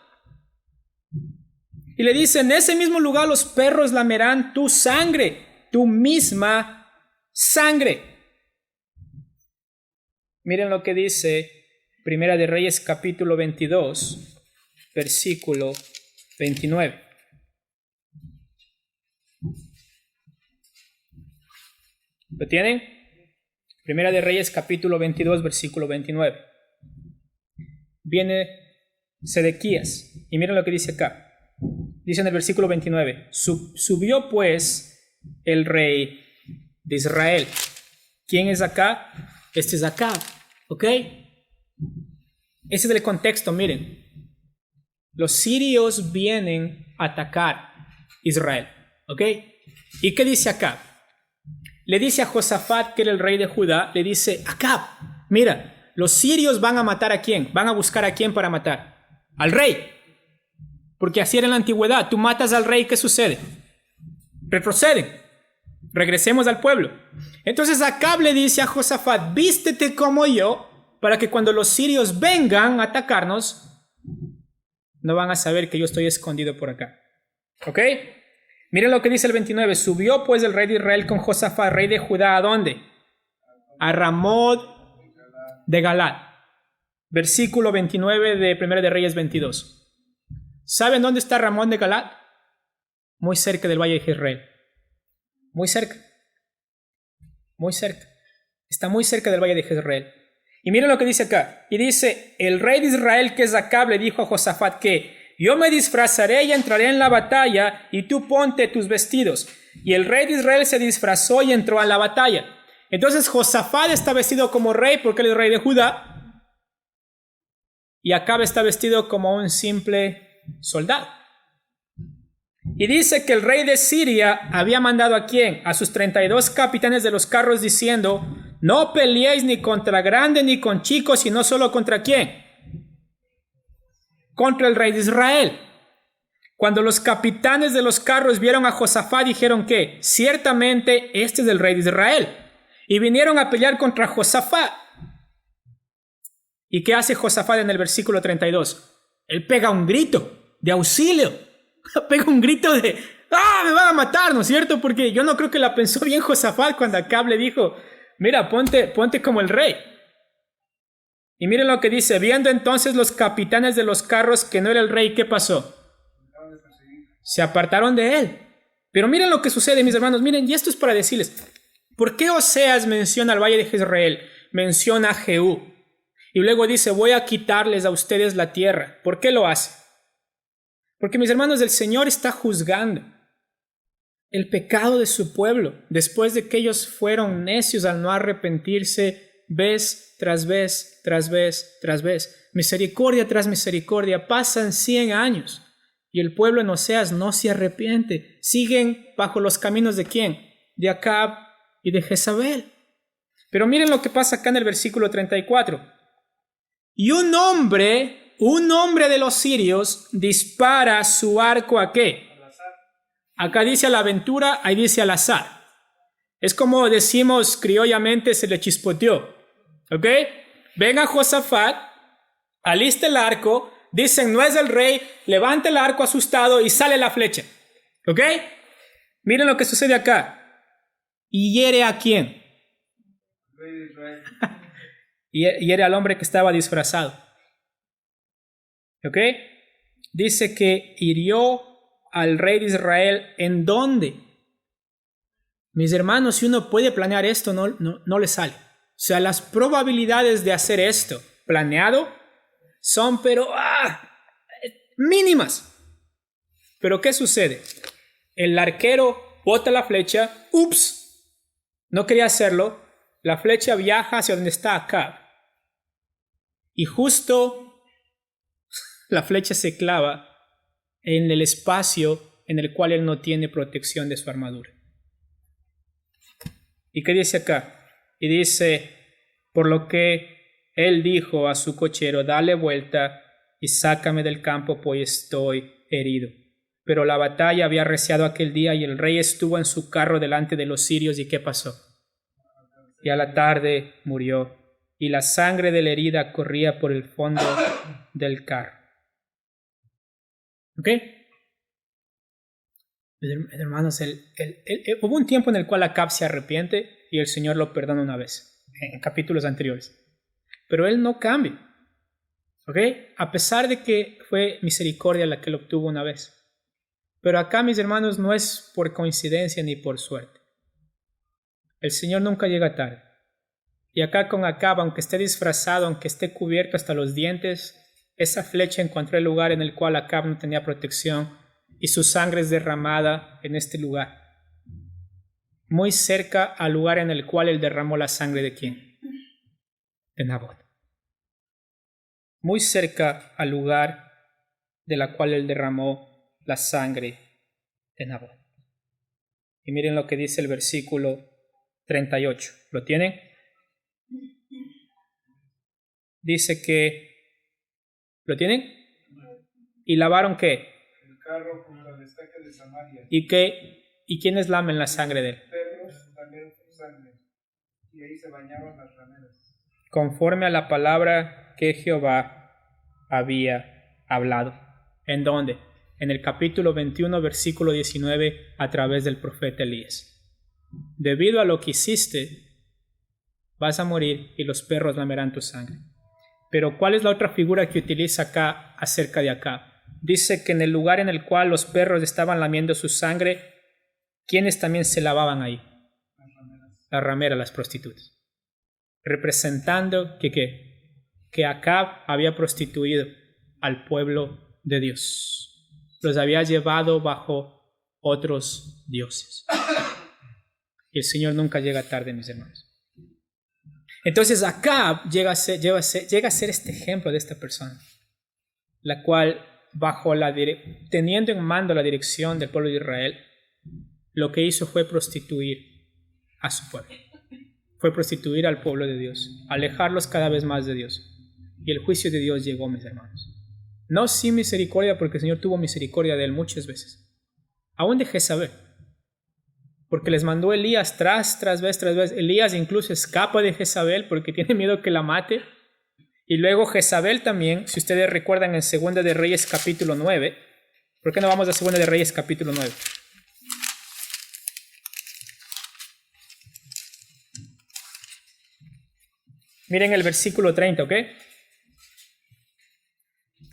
Y le dice, en ese mismo lugar los perros lamerán tu sangre, tu misma sangre. Miren lo que dice Primera de Reyes capítulo 22, versículo 29. ¿Lo tienen? Primera de Reyes capítulo 22, versículo 29. Viene Sedequías y miren lo que dice acá. Dice en el versículo 29, subió pues el rey de Israel. ¿Quién es acá? Este es Acab, ¿ok? Ese es el contexto, miren. Los sirios vienen a atacar Israel, ¿ok? ¿Y qué dice Acab? Le dice a Josafat, que era el rey de Judá, le dice, Acab, mira, los sirios van a matar ¿a quién? Van a buscar ¿a quién para matar? Al rey. Porque así era en la antigüedad. Tú matas al rey, ¿qué sucede? Retroceden. Regresemos al pueblo. Entonces Acab le dice a Josafat, vístete como yo, para que cuando los sirios vengan a atacarnos, no van a saber que yo estoy escondido por acá. ¿Ok? Miren lo que dice el 29. Subió pues el rey de Israel con Josafat, rey de Judá, ¿a dónde? A Ramot de Galad. Versículo 29 de 1 de Reyes 22. ¿Saben dónde está Ramón de Galad? Muy cerca del valle de Jezreel. Muy cerca. Muy cerca. Está muy cerca del valle de Jezreel. Y miren lo que dice acá. Y dice, el rey de Israel, que es Acab, le dijo a Josafat que yo me disfrazaré y entraré en la batalla y tú ponte tus vestidos. Y el rey de Israel se disfrazó y entró a la batalla. Entonces Josafat está vestido como rey porque él es rey de Judá. Y Acab está vestido como un simple soldado. Y dice que el rey de Siria había mandado ¿a quién? A sus 32 capitanes de los carros diciendo, no peleéis ni contra grandes ni con chicos, sino solo contra ¿quién? Contra el rey de Israel. Cuando los capitanes de los carros vieron a Josafat, dijeron que ciertamente este es el rey de Israel. Y vinieron a pelear contra Josafat. ¿Y qué hace Josafat en el versículo 32? Él pega un grito de auxilio. Pega un grito de, me van a matar, ¿no es cierto? Porque yo no creo que la pensó bien Josafat cuando Acab le dijo, mira, ponte como el rey. Y miren lo que dice, viendo entonces los capitanes de los carros que no era el rey, ¿qué pasó? Se apartaron de él. Pero miren lo que sucede, mis hermanos, miren, y esto es para decirles, ¿por qué Oseas menciona al valle de Jezreel? Menciona a Jehú. Y luego dice, voy a quitarles a ustedes la tierra. ¿Por qué lo hace? Porque, mis hermanos, el Señor está juzgando el pecado de su pueblo, después de que ellos fueron necios al no arrepentirse vez tras vez, tras vez, tras vez. Misericordia tras misericordia. Pasan 100 años y el pueblo en Oseas no se arrepiente. Siguen bajo los caminos ¿de quién? De Acab y de Jezabel. Pero miren lo que pasa acá en el versículo 34. Y un hombre de los sirios dispara su arco ¿a qué? Acá dice a la aventura, ahí dice al azar. Es como decimos criollamente, se le chispoteó. ¿Ok? Venga Josafat, alista el arco, dicen no es el rey, levanta el arco asustado y sale la flecha. ¿Ok? Miren lo que sucede acá. ¿Y hiere a quién? Hiere al hombre que estaba disfrazado. ¿Ok? Dice que hirió al rey de Israel. ¿En dónde? Mis hermanos, si uno puede planear esto, no le sale. O sea, las probabilidades de hacer esto planeado son, pero mínimas. Pero ¿qué sucede? El arquero bota la flecha. ¡Ups! No quería hacerlo. La flecha viaja hacia donde está Acab. Y justo la flecha se clava en el espacio en el cual él no tiene protección de su armadura. ¿Y qué dice acá? Y dice, por lo que él dijo a su cochero, dale vuelta y sácame del campo, pues estoy herido. Pero la batalla había arreciado aquel día y el rey estuvo en su carro delante de los sirios. ¿Y qué pasó? Y a la tarde murió, y la sangre de la herida corría por el fondo del carro. ¿Ok? Hermanos, hubo un tiempo en el cual Acab se arrepiente y el Señor lo perdona una vez, en capítulos anteriores. Pero él no cambia. ¿Ok? A pesar de que fue misericordia la que él obtuvo una vez. Pero acá, mis hermanos, no es por coincidencia ni por suerte. El Señor nunca llega tarde. Y acá con Acab, aunque esté disfrazado, aunque esté cubierto hasta los dientes, esa flecha encontró el lugar en el cual Acab no tenía protección y su sangre es derramada en este lugar. Muy cerca al lugar en el cual él derramó la sangre de ¿quién? De Nabot. Muy cerca al lugar de la cual él derramó la sangre de Nabot. Y miren lo que dice el versículo 38. ¿Lo tienen? Dice que... ¿Lo tienen? ¿Y lavaron qué? El carro con la destaca de Samaria. ¿Y quiénes lamen la sangre de él? Perros también con sangre. Y ahí se bañaban las rameras. Conforme a la palabra que Jehová había hablado. ¿En dónde? En el capítulo 21, versículo 19, a través del profeta Elías. Debido a lo que hiciste, vas a morir y los perros lamerán tu sangre. Pero ¿cuál es la otra figura que utiliza acá acerca de acá? Dice que en el lugar en el cual los perros estaban lamiendo su sangre, ¿quiénes también se lavaban ahí? Las rameras, las prostitutas. Representando que Acab había prostituido al pueblo de Dios. Los había llevado bajo otros dioses. Y el Señor nunca llega tarde, mis hermanos. Entonces Acab llega a ser este ejemplo de esta persona, la cual, teniendo en mando la dirección del pueblo de Israel, lo que hizo fue prostituir a su pueblo. Fue prostituir al pueblo de Dios, alejarlos cada vez más de Dios. Y el juicio de Dios llegó, mis hermanos. No sin misericordia, porque el Señor tuvo misericordia de él muchas veces. Aún de Jezabel. Porque les mandó Elías tras vez. Elías incluso escapa de Jezabel porque tiene miedo que la mate. Y luego Jezabel también, si ustedes recuerdan en 2 de Reyes capítulo 9. ¿Por qué no vamos a 2 de Reyes capítulo 9? Miren el versículo 30, ¿ok?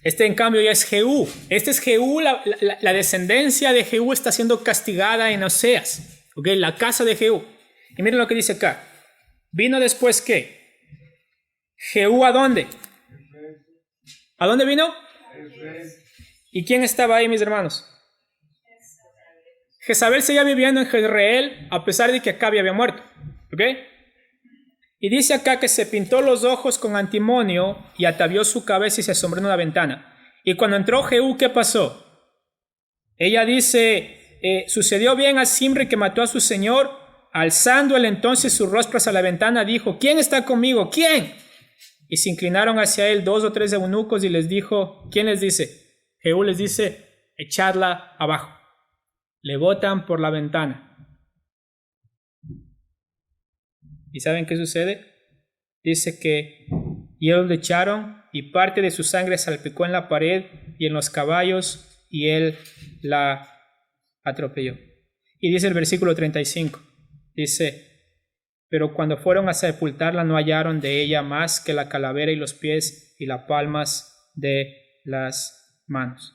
Este en cambio ya es Jehú. Este es Jehú, la descendencia de Jehú está siendo castigada en Oseas. ¿Ok? La casa de Jehú. Y miren lo que dice acá. ¿Vino después qué? ¿Jehú a dónde? ¿A dónde vino? ¿Y quién estaba ahí, mis hermanos? Jezabel seguía viviendo en Jezreel a pesar de que Acab había muerto. ¿Ok? Y dice acá que se pintó los ojos con antimonio y atavió su cabeza y se asombró en una ventana. Y cuando entró Jehú, ¿qué pasó? Ella dice, sucedió bien a Zimri que mató a su señor, alzando él entonces sus rostros a la ventana, dijo, ¿quién está conmigo? ¿Quién? Y se inclinaron hacia él 2 o 3 eunucos y les dijo, ¿quién les dice? Jehú les dice, echadla abajo. Le botan por la ventana. ¿Y saben qué sucede? Dice que y ellos le echaron y parte de su sangre salpicó en la pared y en los caballos y él la atropelló. Y dice el versículo 35, dice, pero cuando fueron a sepultarla no hallaron de ella más que la calavera y los pies y las palmas de las manos.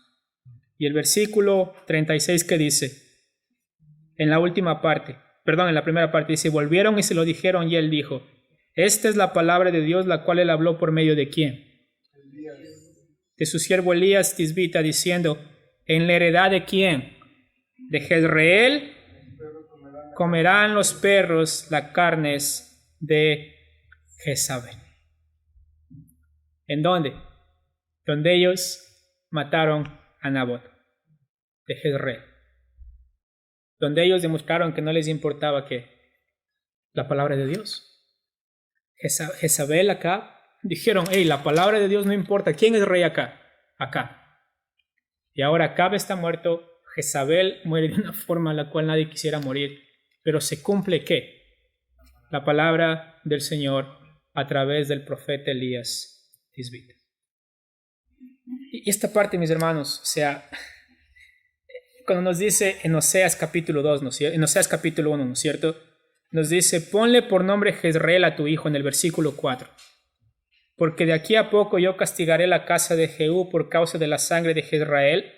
Y el versículo 36 que dice, en la primera parte dice, volvieron y se lo dijeron y él dijo, esta es la palabra de Dios, la cual él habló por medio de ¿quién? De su siervo Elías Tisbita, diciendo, ¿en la heredad de quién? De Jezreel comerán los perros las carnes de Jezabel. ¿En dónde? Donde ellos mataron a Nabot, de Jezreel. Donde ellos demostraron que no les importaba que la palabra de Dios. Jezabel, Acab, dijeron, hey, la palabra de Dios no importa, ¿quién es rey acá? Acá. Y ahora Acab está muerto, Jezabel muere de una forma en la cual nadie quisiera morir, pero se cumple ¿qué? La palabra del Señor a través del profeta Elías Tisbita. Y esta parte, mis hermanos, o sea, cuando nos dice en Oseas capítulo 2, ¿no es cierto? En Oseas capítulo 1, ¿no es cierto? Nos dice, ponle por nombre Jezreel a tu hijo en el versículo 4. Porque de aquí a poco yo castigaré la casa de Jehú por causa de la sangre de Jezreel,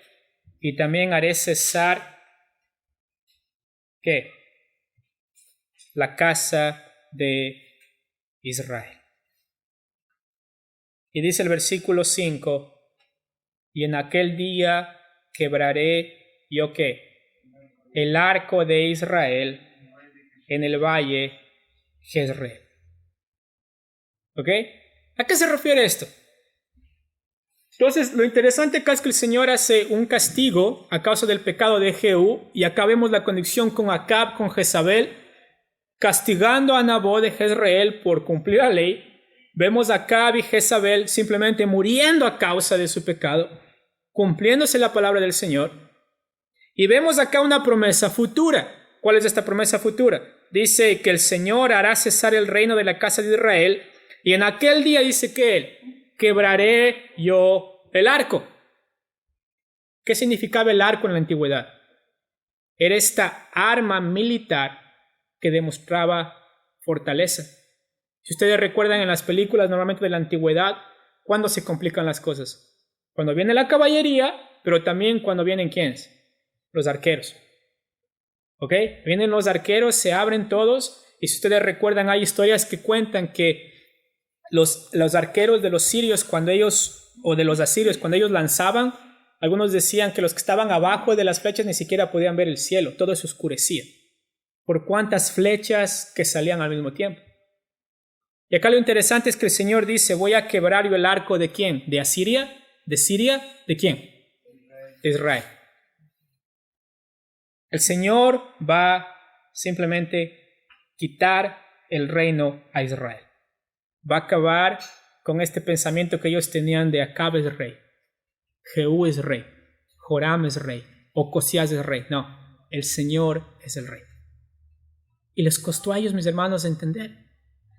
y también haré cesar, ¿qué? La casa de Israel. Y dice el versículo 5, y en aquel día quebraré yo ¿qué? El arco de Israel en el valle Jezreel. ¿Ok? ¿A qué se refiere esto? Entonces, lo interesante acá es que el Señor hace un castigo a causa del pecado de Jehú, y acá vemos la conexión con Acab, con Jezabel, castigando a Nabot de Jezreel por cumplir la ley. Vemos a Acab y Jezabel simplemente muriendo a causa de su pecado, cumpliéndose la palabra del Señor. Y vemos acá una promesa futura. ¿Cuál es esta promesa futura? Dice que el Señor hará cesar el reino de la casa de Israel, y en aquel día dice que Él, quebraré yo el arco. ¿Qué significaba el arco en la antigüedad? Era esta arma militar que demostraba fortaleza. Si ustedes recuerdan en las películas normalmente de la antigüedad, ¿cuándo se complican las cosas? Cuando viene la caballería, pero también cuando vienen ¿quiénes? Los arqueros. ¿Ok? Vienen los arqueros, se abren todos, y si ustedes recuerdan hay historias que cuentan que los arqueros de los sirios o de los asirios, cuando ellos lanzaban, algunos decían que los que estaban abajo de las flechas ni siquiera podían ver el cielo, todo se oscurecía, por cuántas flechas que salían al mismo tiempo. Y acá lo interesante es que el Señor dice, voy a quebrar yo el arco ¿de quién? ¿De Asiria? ¿De Siria? ¿De quién? De Israel. El Señor va simplemente quitar el reino a Israel. Va a acabar con este pensamiento que ellos tenían de Acab es rey, Jehú es rey, Joram es rey, Ocosías es rey. No, el Señor es el rey. Y les costó a ellos, mis hermanos, entender.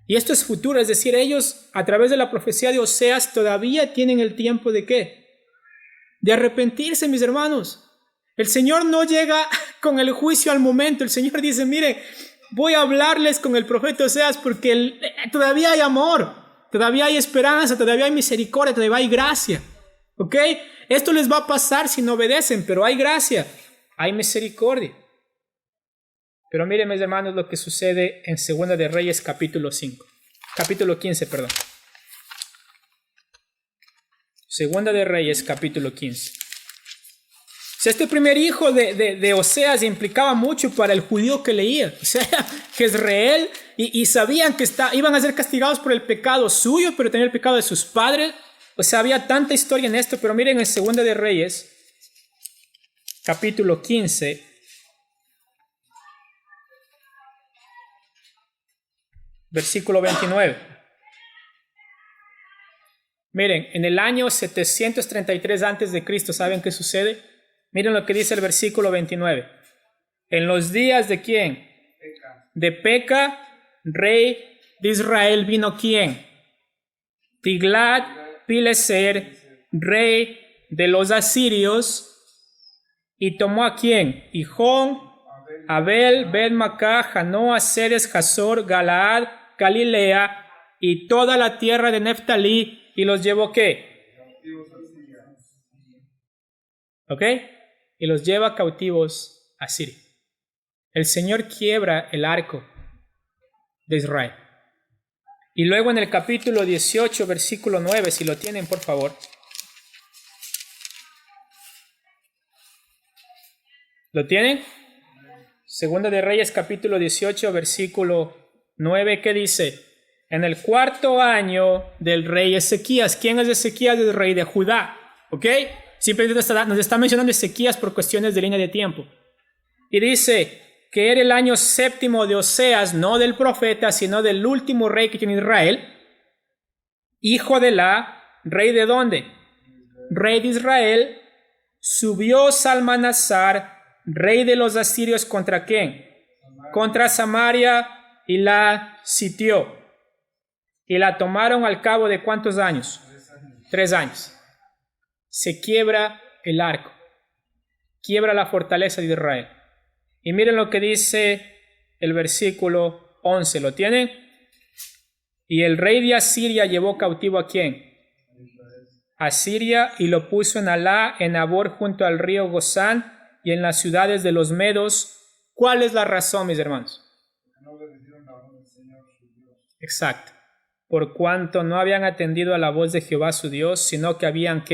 Y esto es futuro, es decir, ellos a través de la profecía de Oseas todavía tienen el tiempo de ¿qué? De arrepentirse, mis hermanos. El Señor no llega con el juicio al momento. El Señor dice, mire, voy a hablarles con el profeta Oseas porque todavía hay amor, todavía hay esperanza, todavía hay misericordia, todavía hay gracia. ¿Ok? Esto les va a pasar si no obedecen, pero hay gracia, hay misericordia. Pero miren, mis hermanos, lo que sucede en 2 de Reyes capítulo 15, perdón. 2 de Reyes capítulo 15. O sea, este primer hijo de Oseas implicaba mucho para el judío que leía. O sea, Jezreel, y sabían que iban a ser castigados por el pecado suyo, pero también el pecado de sus padres. O sea, había tanta historia en esto, pero miren en 2 de Reyes, capítulo 15, versículo 29. Miren, en el año 733 a.C., ¿saben qué sucede? Miren lo que dice el versículo 29. En los días de ¿quién? De Peca, rey de Israel, vino ¿quién? Tiglat-Pileser, rey de los asirios, y tomó ¿a quién? Gihón, Abel, Bet-Macá, Janoa, Ceres, Hazor, Galaad, Galilea, y toda la tierra de Neftalí, y los llevó ¿qué? ¿Ok? Y los lleva cautivos a Siria. El Señor quiebra el arco de Israel. Y luego en el capítulo 18, versículo 9, si lo tienen, por favor. ¿Lo tienen? 2 de Reyes, capítulo 18, versículo 9, ¿qué dice? En el 4º año del rey Ezequías. ¿Quién es Ezequías? El rey de Judá. ¿Ok? Simplemente nos está mencionando Ezequías por cuestiones de línea de tiempo. Y dice, que era el año 7º de Oseas, no del profeta, sino del último rey que tiene Israel, hijo de la, ¿rey de dónde? Rey de Israel, subió Salmanasar, rey de los asirios, ¿contra quién? Contra Samaria, y la sitió. Y la tomaron al cabo de ¿cuántos años? 3 años. Se quiebra el arco, quiebra la fortaleza de Israel. Y miren lo que dice el versículo 11, ¿lo tienen? Y el rey de Asiria llevó cautivo ¿a quién? A Siria, y lo puso en Alá, en Abor, junto al río Gozán, y en las ciudades de los medos. ¿Cuál es la razón, mis hermanos? Exacto. Por cuanto no habían atendido a la voz de Jehová su Dios, sino que habían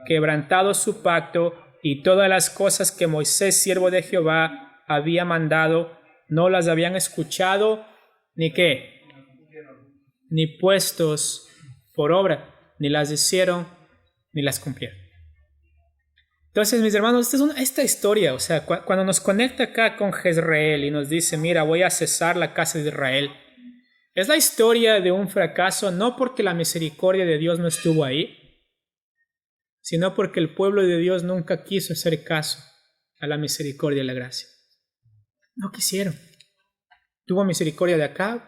quebrantado su pacto, y todas las cosas que Moisés, siervo de Jehová, había mandado, no las habían escuchado, ni qué, ni puestos por obra, ni las hicieron, ni las cumplieron. Entonces, mis hermanos, esta historia, o sea, cuando nos conecta acá con Jezreel y nos dice, mira, voy a cesar la casa de Israel, es la historia de un fracaso, no porque la misericordia de Dios no estuvo ahí, sino porque el pueblo de Dios nunca quiso hacer caso a la misericordia y la gracia. No quisieron. Tuvo misericordia de Acab.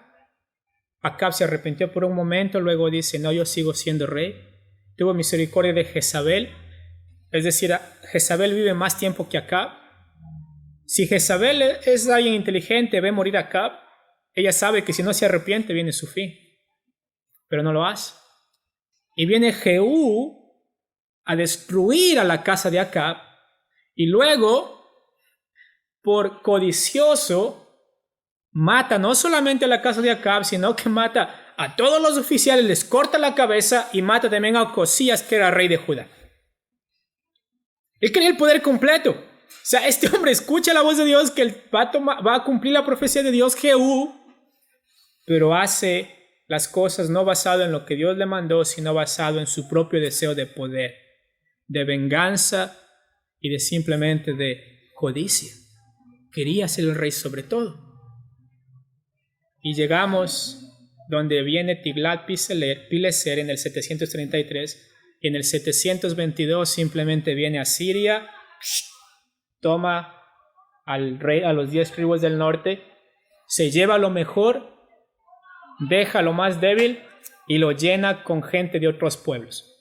Acab se arrepintió por un momento, luego dice, no, yo sigo siendo rey. Tuvo misericordia de Jezabel, es decir, Jezabel vive más tiempo que Acab. Si Jezabel es alguien inteligente, ve morir a Acab, ella sabe que si no se arrepiente viene su fin, pero no lo hace. Y viene Jehú a destruir a la casa de Acab, y luego, por codicioso, mata no solamente a la casa de Acab, sino que mata a todos los oficiales, les corta la cabeza y mata también a Ocosías, que era rey de Judá. Él quería el poder completo. O sea, este hombre escucha la voz de Dios, que él va a cumplir la profecía de Dios, Jehú, pero hace las cosas no basado en lo que Dios le mandó, sino basado en su propio deseo de poder, de venganza y de simplemente de codicia. Quería ser el rey sobre todo. Y llegamos donde viene Tiglat-Pileser en el 733, y en el 722 simplemente viene a Siria, toma al rey, a los 10 tribus del norte, se lleva lo mejor, deja lo más débil y lo llena con gente de otros pueblos.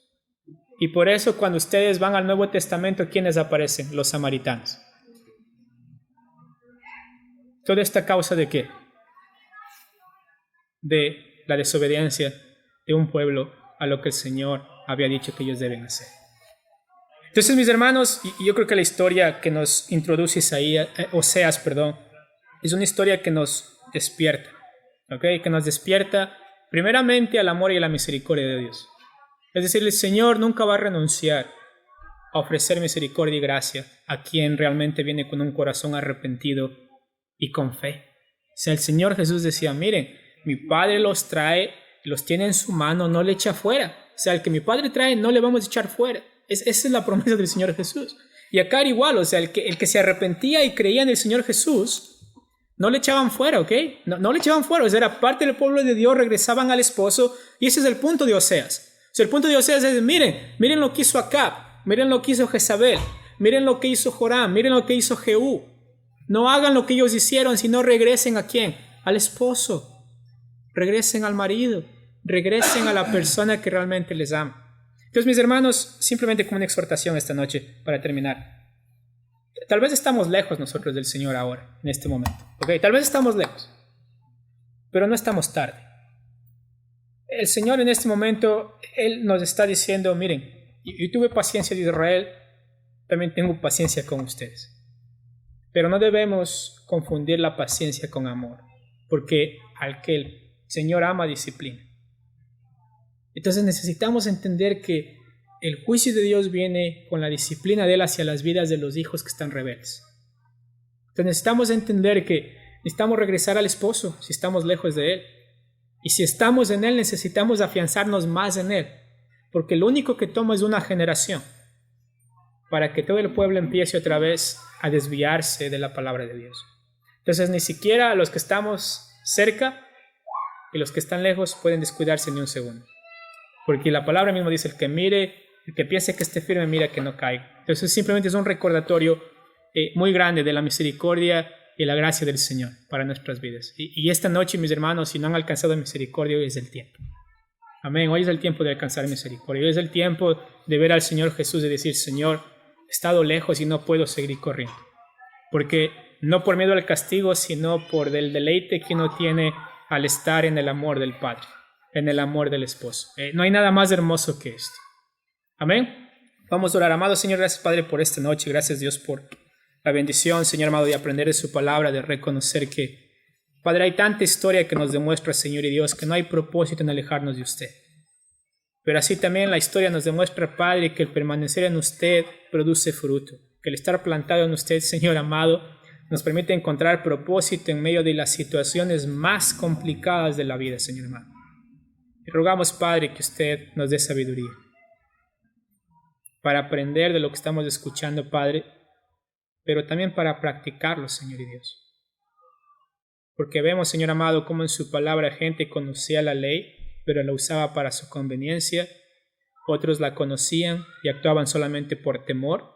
Y por eso cuando ustedes van al Nuevo Testamento, ¿quiénes aparecen? Los samaritanos. ¿Toda esta causa de qué? De la desobediencia de un pueblo a lo que el Señor había dicho que ellos deben hacer. Entonces, mis hermanos, yo creo que la historia que nos introduce Oseas, es una historia que nos despierta, ¿okay? Que nos despierta primeramente al amor y a la misericordia de Dios. Es decir, el Señor nunca va a renunciar a ofrecer misericordia y gracia a quien realmente viene con un corazón arrepentido y con fe. O sea, el Señor Jesús decía, miren, mi Padre los trae, los tiene en su mano, no le echa fuera. O sea, el que mi Padre trae no le vamos a echar fuera. Esa es la promesa del Señor Jesús. Y acá era igual, o sea, el que se arrepentía y creía en el Señor Jesús, no le echaban fuera, ¿ok? No le echaban fuera, o sea, era parte del pueblo de Dios, regresaban al esposo, y ese es el punto de Oseas. O sea, el punto de Oseas es, miren lo que hizo Acab, miren lo que hizo Jezabel, miren lo que hizo Joram, miren lo que hizo Jehú. No hagan lo que ellos hicieron, sino regresen ¿a quién? Al esposo. Regresen al marido, regresen a la persona que realmente les ama. Entonces, mis hermanos, simplemente como una exhortación esta noche para terminar. Tal vez estamos lejos nosotros del Señor ahora, en este momento. ¿Okay? Tal vez estamos lejos, pero no estamos tarde. El Señor en este momento, Él nos está diciendo, miren, yo tuve paciencia de Israel, también tengo paciencia con ustedes. Pero no debemos confundir la paciencia con amor, porque al que el Señor ama, disciplina. Entonces necesitamos entender que el juicio de Dios viene con la disciplina de Él hacia las vidas de los hijos que están rebeldes. Entonces necesitamos entender que necesitamos regresar al esposo si estamos lejos de Él. Y si estamos en Él, necesitamos afianzarnos más en Él, porque lo único que toma es una generación para que todo el pueblo empiece otra vez a desviarse de la palabra de Dios. Entonces ni siquiera los que estamos cerca y los que están lejos pueden descuidarse ni un segundo. Porque la palabra misma dice, el que piense que esté firme, mira que no caiga. Entonces simplemente es un recordatorio muy grande de la misericordia y la gracia del Señor para nuestras vidas. Y esta noche, mis hermanos, si no han alcanzado misericordia, hoy es el tiempo. Amén. Hoy es el tiempo de alcanzar misericordia. Hoy es el tiempo de ver al Señor Jesús y decir, Señor, he estado lejos y no puedo seguir corriendo. Porque no por miedo al castigo, sino por el deleite que uno tiene al estar en el amor del Padre, en el amor del Esposo. No hay nada más hermoso que esto. Amén. Vamos a orar. Amado Señor, gracias Padre por esta noche. Gracias Dios por la bendición, Señor amado, de aprender de su palabra, de reconocer que, Padre, hay tanta historia que nos demuestra, Señor y Dios, que no hay propósito en alejarnos de usted. Pero así también la historia nos demuestra, Padre, que el permanecer en usted produce fruto, que el estar plantado en usted, Señor amado, nos permite encontrar propósito en medio de las situaciones más complicadas de la vida, Señor amado. Y rogamos, Padre, que usted nos dé sabiduría para aprender de lo que estamos escuchando, Padre, pero también para practicarlo, Señor y Dios. Porque vemos, Señor amado, cómo en su palabra gente conocía la ley, pero la usaba para su conveniencia. Otros la conocían y actuaban solamente por temor.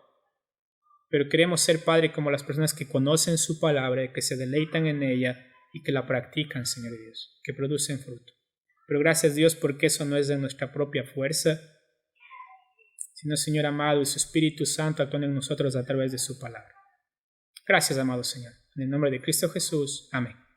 Pero queremos ser, Padre, como las personas que conocen su palabra, que se deleitan en ella y que la practican, Señor Dios, que producen fruto. Pero gracias, Dios, porque eso no es de nuestra propia fuerza, sino, Señor amado, y su Espíritu Santo actúa en nosotros a través de su palabra. Gracias, amado Señor. En el nombre de Cristo Jesús. Amén.